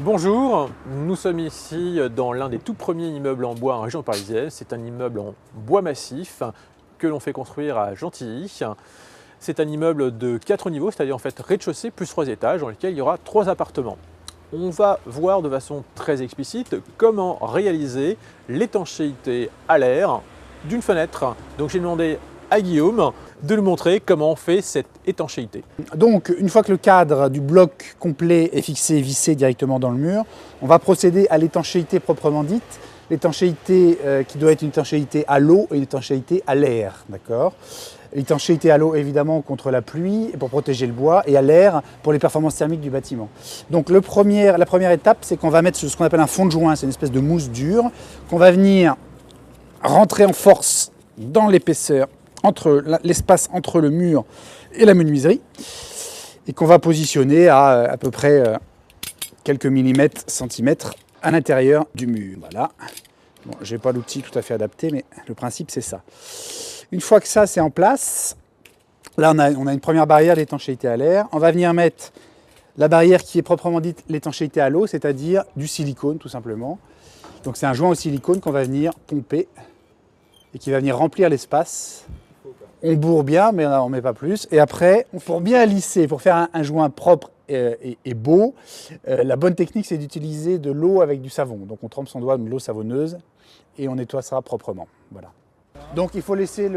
Bonjour, nous sommes ici dans l'un des tout premiers immeubles en bois en région parisienne. C'est un immeuble en bois massif que l'on fait construire à Gentilly. C'est un immeuble de 4 niveaux, c'est-à-dire en fait rez-de-chaussée plus 3 étages dans lesquels il y aura 3 appartements. On va voir de façon très explicite comment réaliser l'étanchéité à l'air d'une fenêtre. Donc j'ai demandé à Guillaume de nous montrer comment on fait cette étanchéité. Donc, une fois que le cadre du bloc complet est fixé et vissé directement dans le mur, on va procéder à l'étanchéité proprement dite. L'étanchéité qui doit être une étanchéité à l'eau et une étanchéité à l'air, d'accord ? L'étanchéité à l'eau, évidemment, contre la pluie, pour protéger le bois, et à l'air, pour les performances thermiques du bâtiment. Donc, la première étape, c'est qu'on va mettre ce qu'on appelle un fond de joint, c'est une espèce de mousse dure, qu'on va venir rentrer en force dans l'épaisseur, l'espace entre le mur et la menuiserie, et qu'on va positionner à peu près quelques millimètres, centimètres à l'intérieur du mur. Voilà. Bon, je n'ai pas l'outil tout à fait adapté, mais le principe c'est ça. Une fois que ça c'est en place, là on a une première barrière d'étanchéité à l'air. On va venir mettre la barrière qui est proprement dite l'étanchéité à l'eau, c'est-à-dire du silicone tout simplement. Donc c'est un joint au silicone qu'on va venir pomper et qui va venir remplir l'espace. On bourre bien, mais on ne met pas plus. Et après, pour bien lisser, pour faire un joint propre et beau, la bonne technique, c'est d'utiliser de l'eau avec du savon. Donc on trempe son doigt dans de l'eau savonneuse et on nettoie ça proprement. Voilà. Donc il faut laisser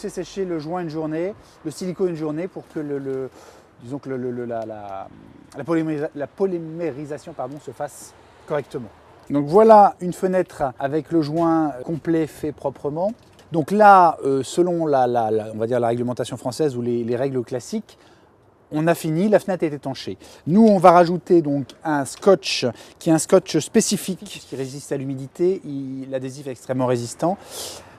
sécher le joint une journée, le silicone une journée pour que la polymérisation se fasse correctement. Donc voilà une fenêtre avec le joint complet fait proprement. Donc là, selon on va dire la réglementation française ou les règles classiques, on a fini, la fenêtre est étanchée. Nous, on va rajouter donc un scotch qui est un scotch spécifique qui résiste à l'humidité. L'adhésif est extrêmement résistant.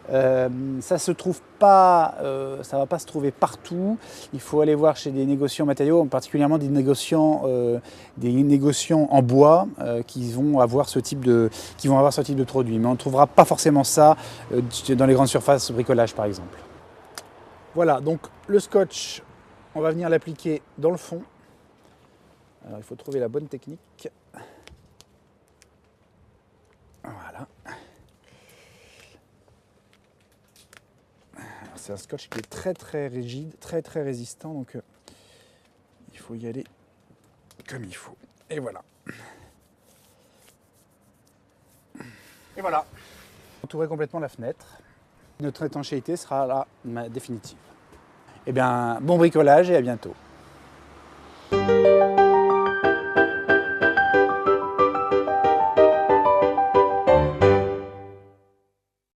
Ça se trouve pas, ça va pas se trouver partout. Il faut aller voir chez des négociants matériaux, particulièrement des négociants en bois qui vont avoir ce type de produit. Mais on ne trouvera pas forcément ça dans les grandes surfaces bricolage par exemple. Voilà, donc le scotch, on va venir l'appliquer dans le fond. Alors il faut trouver la bonne technique. Voilà. C'est un scotch qui est très très rigide, très très résistant, donc il faut y aller comme il faut. Et voilà. Et voilà. Entourer complètement la fenêtre. Notre étanchéité sera là définitive. Eh bien, bon bricolage et à bientôt.